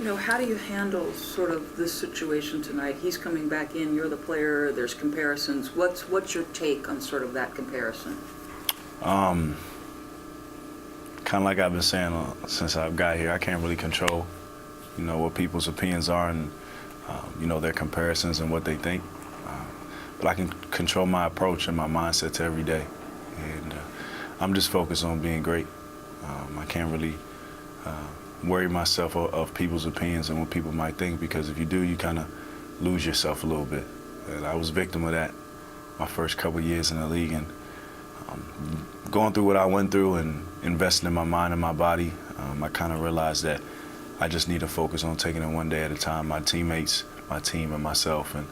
How do you handle sort of this situation tonight? He's coming back in, you're the player, there's comparisons. What's your take on sort of that comparison? Kind of like I've been saying since I've got here, I can't really control, what people's opinions are and, their comparisons and what they think. But I can control my approach and my mindset to every day. And I'm just focused on being great. I can't really worry myself of people's opinions and what people might think, because if you do, you kind of lose yourself a little bit. And I was a victim of that my first couple of years in the league. And going through what I went through and investing in my mind and my body, I kind of realized that I just need to focus on taking it one day at a time, my teammates, my team, and myself. And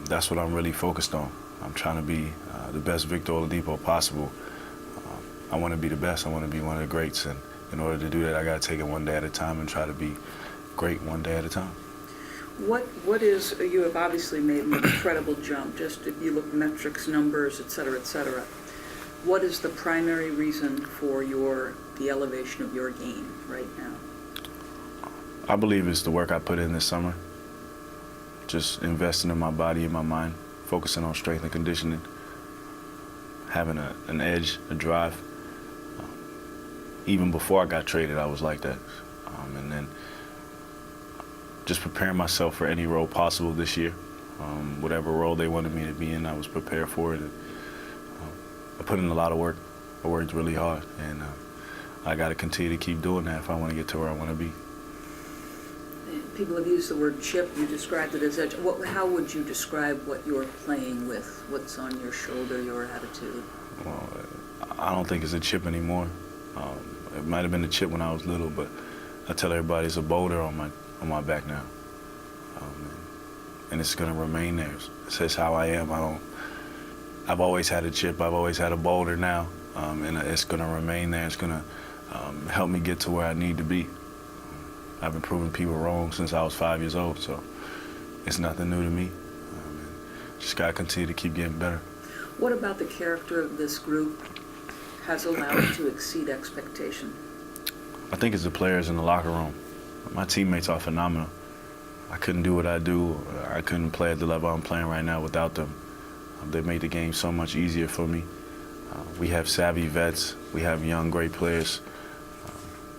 that's what I'm really focused on. I'm trying to be the best Victor Oladipo possible. I want to be the best. I want to be one of the greats. And in order to do that, I got to take it one day at a time and try to be great one day at a time. You have obviously made an incredible jump, just if you look metrics, numbers, et cetera, et cetera. What is the primary reason for the elevation of your game right now? I believe it's the work I put in this summer. Just investing in my body and my mind, focusing on strength and conditioning, having an edge, a drive. Even before I got traded, I was like that. And then just preparing myself for any role possible this year. Whatever role they wanted me to be in, I was prepared for it. And, I put in a lot of work. I worked really hard, and I got to continue to keep doing that if I want to get to where I want to be. People have used the word chip. You described it as edge. How would you describe what you're playing with? What's on your shoulder, your attitude? Well, I don't think it's a chip anymore. It might have been a chip when I was little, but I tell everybody it's a boulder on my back now, and it's going to remain there. It's just how I am. I've always had a chip. I've always had a boulder now, and it's going to remain there. It's going to help me get to where I need to be. I've been proving people wrong since I was 5 years old, so it's nothing new to me. Just got to continue to keep getting better. What about the character of this group has allowed you to exceed expectation? I think it's the players in the locker room. My teammates are phenomenal. I couldn't do what I do. I couldn't play at the level I'm playing right now without them. They made the game so much easier for me. We have savvy vets. We have young, great players.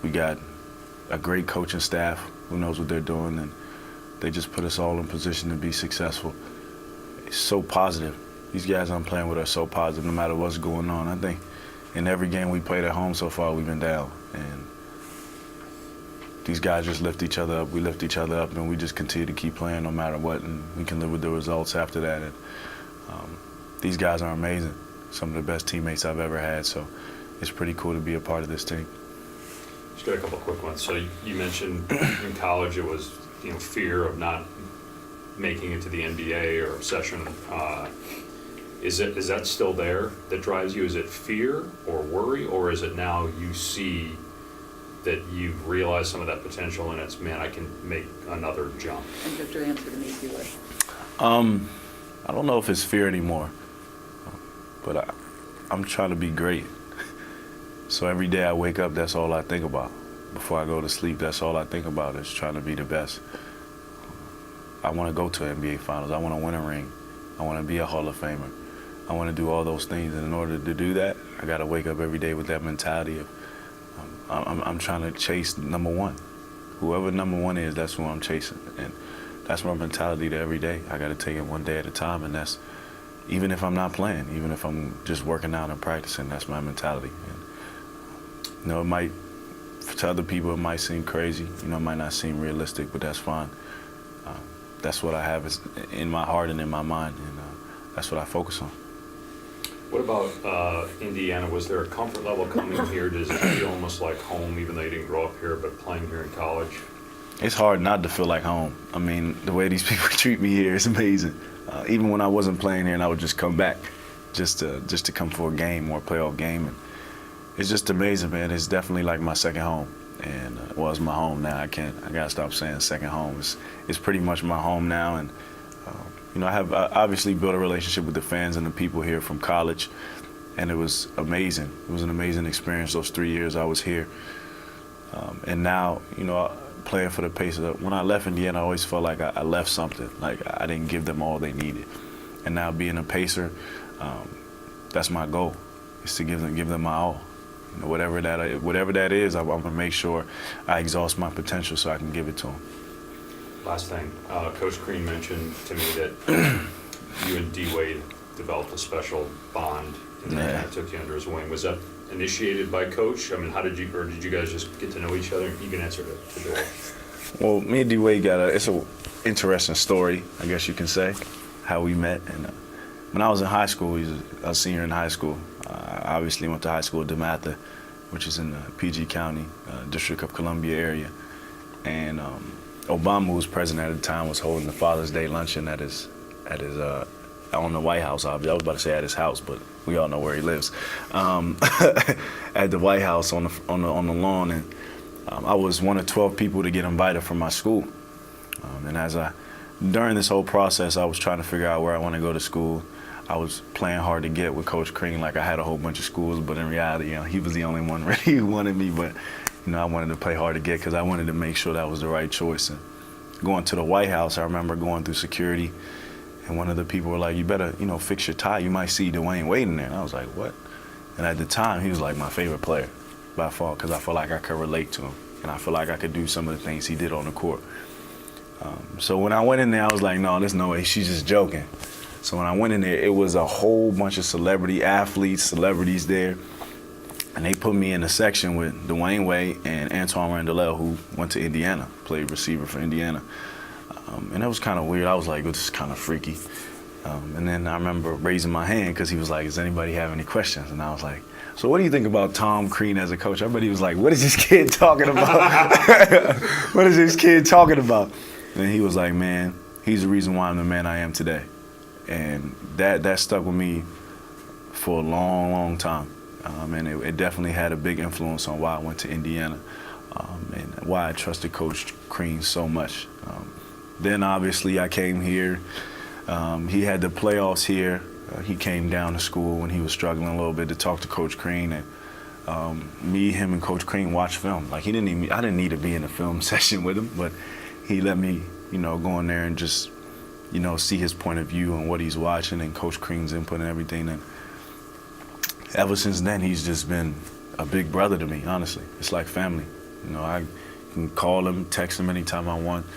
We got a great coaching staff who knows what they're doing, and they just put us all in position to be successful. It's so positive. These guys I'm playing with are so positive no matter what's going on. I think in every game we played at home so far, we've been down. And these guys just lift each other up. We lift each other up, and we just continue to keep playing no matter what, and we can live with the results after that. And these guys are amazing. Some of the best teammates I've ever had, so it's pretty cool to be a part of this team. Just got a couple quick ones. So you mentioned in college it was fear of not making it to the NBA or obsession. Is that still there that drives you? Is it fear or worry, or is it now you see that you've realized some of that potential and it's, man, I can make another jump? And you have to answer to me if you would. I don't know if it's fear anymore, but I'm trying to be great. So every day I wake up, that's all I think about. Before I go to sleep, that's all I think about is trying to be the best. I want to go to NBA Finals. I want to win a ring. I want to be a Hall of Famer. I want to do all those things, and in order to do that, I got to wake up every day with that mentality of I'm trying to chase number one. Whoever number one is, that's who I'm chasing, and that's my mentality to every day. I got to take it one day at a time, and that's even if I'm not playing, even if I'm just working out and practicing, that's my mentality. And, it might, to other people, it might seem crazy. It might not seem realistic, but that's fine. That's what I have in my heart and in my mind, and that's what I focus on. What about Indiana? Was there a comfort level coming here? Does it feel almost like home, even though you didn't grow up here, but playing here in college? It's hard not to feel like home. I mean, the way these people treat me here is amazing. Even when I wasn't playing here and I would just come back just to come for a game or a playoff game. And it's just amazing, man. It's definitely like my second home. And it's my home now. I gotta stop saying second home. It's pretty much my home now. And I obviously built a relationship with the fans and the people here from college, and it was amazing. It was an amazing experience those 3 years I was here. And now, playing for the Pacers. When I left Indiana, I always felt like I left something. Like I didn't give them all they needed. And now being a Pacer, that's my goal, is to give them my all. You know, whatever that is, I'm gonna make sure I exhaust my potential so I can give it to them. Last thing, Coach Crean mentioned to me that you and D. Wade developed a special bond and then kind of took you under his wing. Was that initiated by Coach? I mean, did you guys just get to know each other? You can answer to Doyle. Well, me and D. Wade it's an interesting story, I guess you can say, how we met. And when I was in high school, I was a senior in high school. I obviously went to high school at DeMatha, which is in the PG County, District of Columbia area. And Obama, who was president at the time, was holding the Father's Day luncheon at his on the White House. Obviously, I was about to say at his house, but we all know where he lives. At the White House on the lawn, and I was one of 12 people to get invited from my school. And during this whole process, I was trying to figure out where I want to go to school. I was playing hard to get with Coach Crean. Like I had a whole bunch of schools, but in reality, he was the only one really who wanted me. But I wanted to play hard to get because I wanted to make sure that was the right choice. And going to the White House, I remember going through security, and one of the people were like, "You better, fix your tie. You might see Dwayne Wade in there." And I was like, "What?" And at the time, he was like my favorite player by far because I felt like I could relate to him, and I felt like I could do some of the things he did on the court. So when I went in there, I was like, "No, there's no way. She's just joking." So when I went in there, it was a whole bunch of celebrities there. And they put me in a section with Dwayne Wade and Antoine Randall, who went to Indiana, played receiver for Indiana. And it was kind of weird. I was like, this is kind of freaky. And then I remember raising my hand because he was like, does anybody have any questions? And I was like, so what do you think about Tom Crean as a coach? Everybody was like, what is this kid talking about? What is this kid talking about? And he was like, man, he's the reason why I'm the man I am today. And that stuck with me for a long, long time. And it definitely had a big influence on why I went to Indiana and why I trusted Coach Crean so much. Then obviously I came here. He had the playoffs here. He came down to school when he was struggling a little bit to talk to Coach Crean. And him and Coach Crean watched film. Like I didn't need to be in a film session with him, but he let me, go in there and just, see his point of view and what he's watching and Coach Crean's input and everything. And ever since then, he's just been a big brother to me, honestly. It's like family. I can call him, text him anytime I want,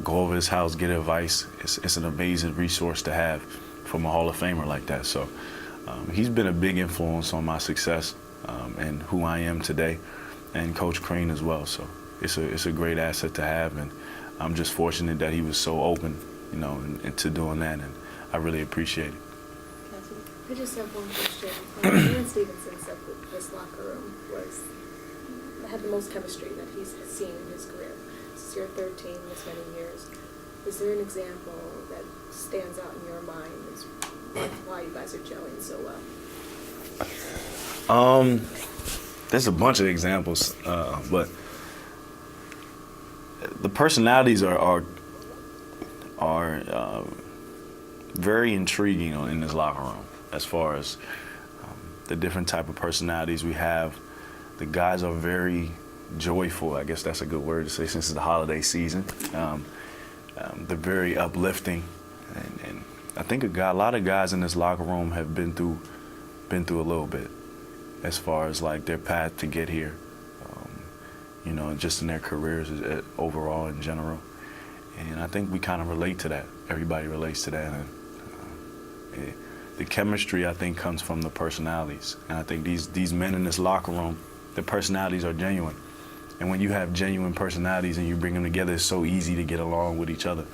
go over his house, get advice. It's an amazing resource to have from a Hall of Famer like that. So he's been a big influence on my success and who I am today, and Coach Crean as well. So it's a great asset to have, and I'm just fortunate that he was so open, into doing that, and I really appreciate it. I just have one question. Dan Stevenson said that this locker room had the most chemistry that he's seen in his career. This is your third team this many years. Is there an example that stands out in your mind as why you guys are gelling so well? There's a bunch of examples, but the personalities are very intriguing in this locker room. As far as the different type of personalities we have, the guys are very joyful. I guess that's a good word to say since it's the holiday season. They're very uplifting, and I think a lot of guys in this locker room have been through a little bit, as far as like their path to get here, just in their careers overall in general. And I think we kind of relate to that. Everybody relates to that, and the chemistry, I think, comes from the personalities. And I think these men in this locker room, the personalities are genuine. And when you have genuine personalities and you bring them together, it's so easy to get along with each other.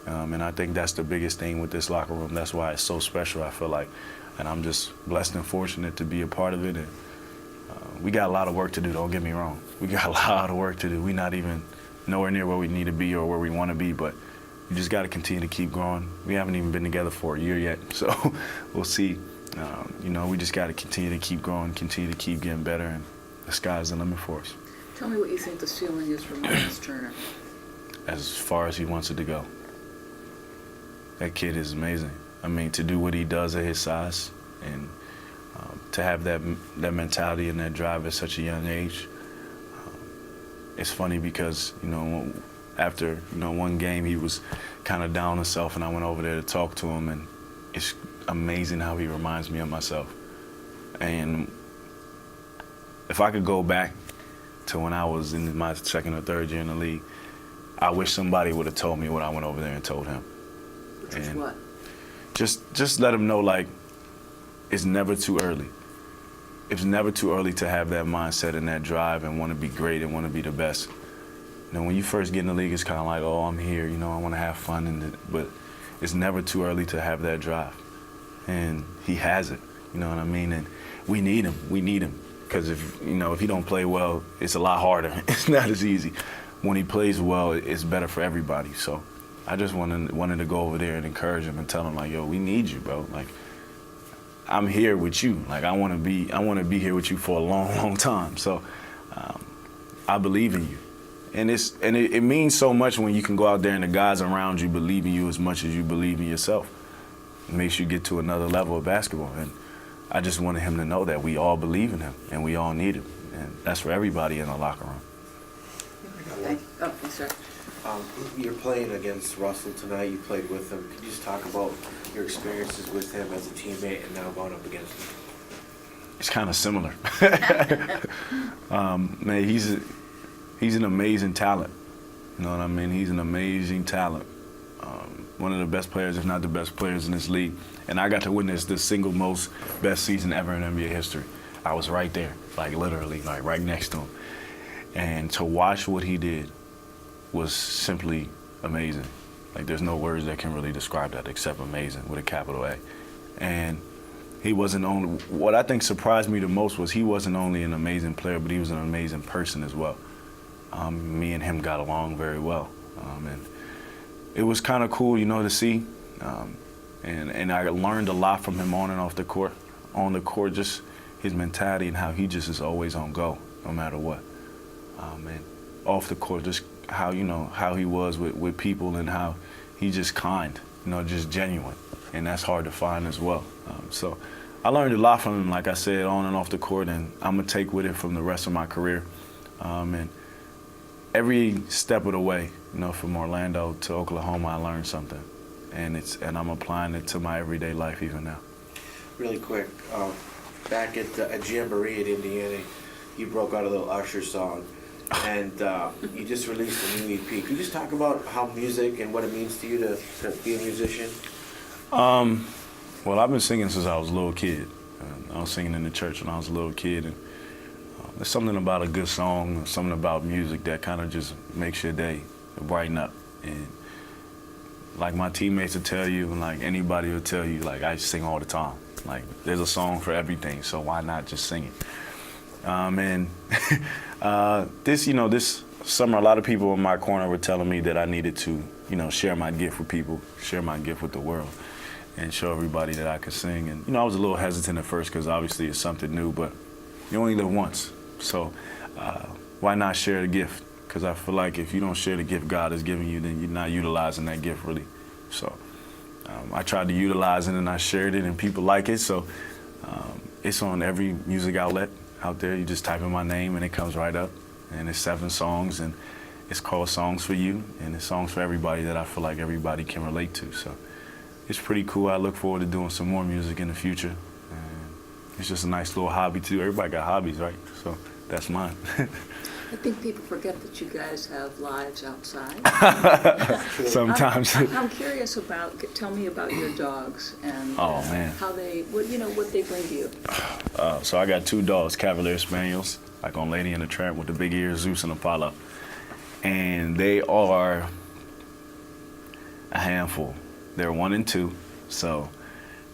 And I think that's the biggest thing with this locker room. That's why it's so special, I feel like. And I'm just blessed and fortunate to be a part of it. And we got a lot of work to do, don't get me wrong. We got a lot of work to do. We're not even nowhere near where we need to be or where we want to be, but you just got to continue to keep growing. We haven't even been together for a year yet, so we'll see. We just got to continue to keep growing, continue to keep getting better, and the sky's the limit for us. Tell me what you think the ceiling is for Miles Turner. As far as he wants it to go. That kid is amazing. I mean, to do what he does at his size and to have that mentality and that drive at such a young age, it's funny because, after, one game he was kind of down himself, and I went over there to talk to him, and it's amazing how he reminds me of myself. And if I could go back to when I was in my second or third year in the league, I wish somebody would have told me what I went over there and told him. Which is And what? Just let him know, like, it's never too early. It's never too early to have that mindset and that drive and want to be great and want to be the best. When you first get in the league, it's kind of like, oh, I'm here, I want to have fun, but it's never too early to have that drive. And he has it, you know what I mean? And we need him. We need him. Because if he don't play well, it's a lot harder. It's not as easy. When he plays well, it's better for everybody. So I just wanted to go over there and encourage him and tell him, like, yo, we need you, bro. Like, I'm here with you. Like, I want to be here with you for a long, long time. So I believe in you. And it means so much when you can go out there and the guys around you believe in you as much as you believe in yourself. It makes you get to another level of basketball. And I just wanted him to know that we all believe in him and we all need him. And that's for everybody in the locker room. Okay. Oh, yes, sir. You're playing against Russell tonight. You played with him. Could you just talk about your experiences with him as a teammate and now going up against him? It's kind of similar. Man, he's an amazing talent. You know what I mean? He's an amazing talent. One of the best players, if not the best players in this league. And I got to witness the single most best season ever in NBA history. I was right there, like literally, like right next to him. And to watch what he did was simply amazing. Like, there's no words that can really describe that except amazing with a capital A. And he wasn't only, what I think surprised me the most was he wasn't only an amazing player, but he was an amazing person as well. Me and him got along very well. And it was kind of cool, to see. And I learned a lot from him on and off the court. On the court, just his mentality and how he just is always on go, no matter what. And off the court, just how, how he was with people and how he's just kind, just genuine. And that's hard to find as well. So I learned a lot from him, like I said, on and off the court, and I'm going to take with it from the rest of my career. And every step of the way, from Orlando to Oklahoma, I learned something. And I'm applying it to my everyday life even now. Really quick, back at Jamboree at Indiana, you broke out a little Usher song, and you just released a new EP. Can you just talk about how music and what it means to you to be a musician? Well, I've been singing since I was a little kid. I was singing in the church when I was a little kid, and there's something about a good song, something about music that kind of just makes your day brighten up. And like my teammates will tell you, and like anybody will tell you, like I sing all the time. Like there's a song for everything, so why not just sing it? And this summer, a lot of people in my corner were telling me that I needed to, share my gift with people, share my gift with the world, and show everybody that I could sing. And I was a little hesitant at first because obviously it's something new, but you only live once, so why not share the gift? Because I feel like if you don't share the gift God has given you, then you're not utilizing that gift really. So I tried to utilize it and I shared it and people like it. So it's on every music outlet out there. You just type in my name and it comes right up. And it's 7 songs and it's called Songs for You. And it's songs for everybody that I feel like everybody can relate to. So it's pretty cool. I look forward to doing some more music in the future. And it's just a nice little hobby too. Everybody got hobbies, right? So that's mine. I think people forget that you guys have lives outside. Sometimes. I'm curious tell me about your dogs and how what they bring to you. So I got 2 dogs, Cavalier Spaniels, like on Lady and the Tramp with the big ears, Zeus and Apollo. And they are a handful. They're 1 and 2, so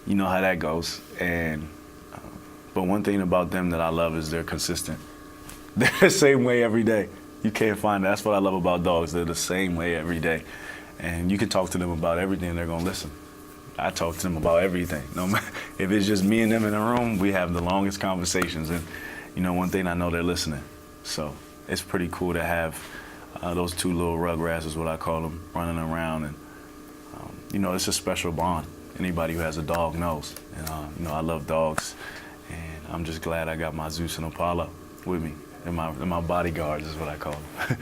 you know how that goes. And but one thing about them that I love is they're consistent. They're the same way every day. You can't find that. That's what I love about dogs. They're the same way every day. And you can talk to them about everything, they're going to listen. I talk to them about everything. No matter if it's just me and them in a room, we have the longest conversations. And, one thing I know, they're listening. So it's pretty cool to have those 2 little rugrats is what I call them, running around. And, it's a special bond. Anybody who has a dog knows. And, I love dogs. And I'm just glad I got my Zeus and Apollo with me. and my bodyguards is what I call them.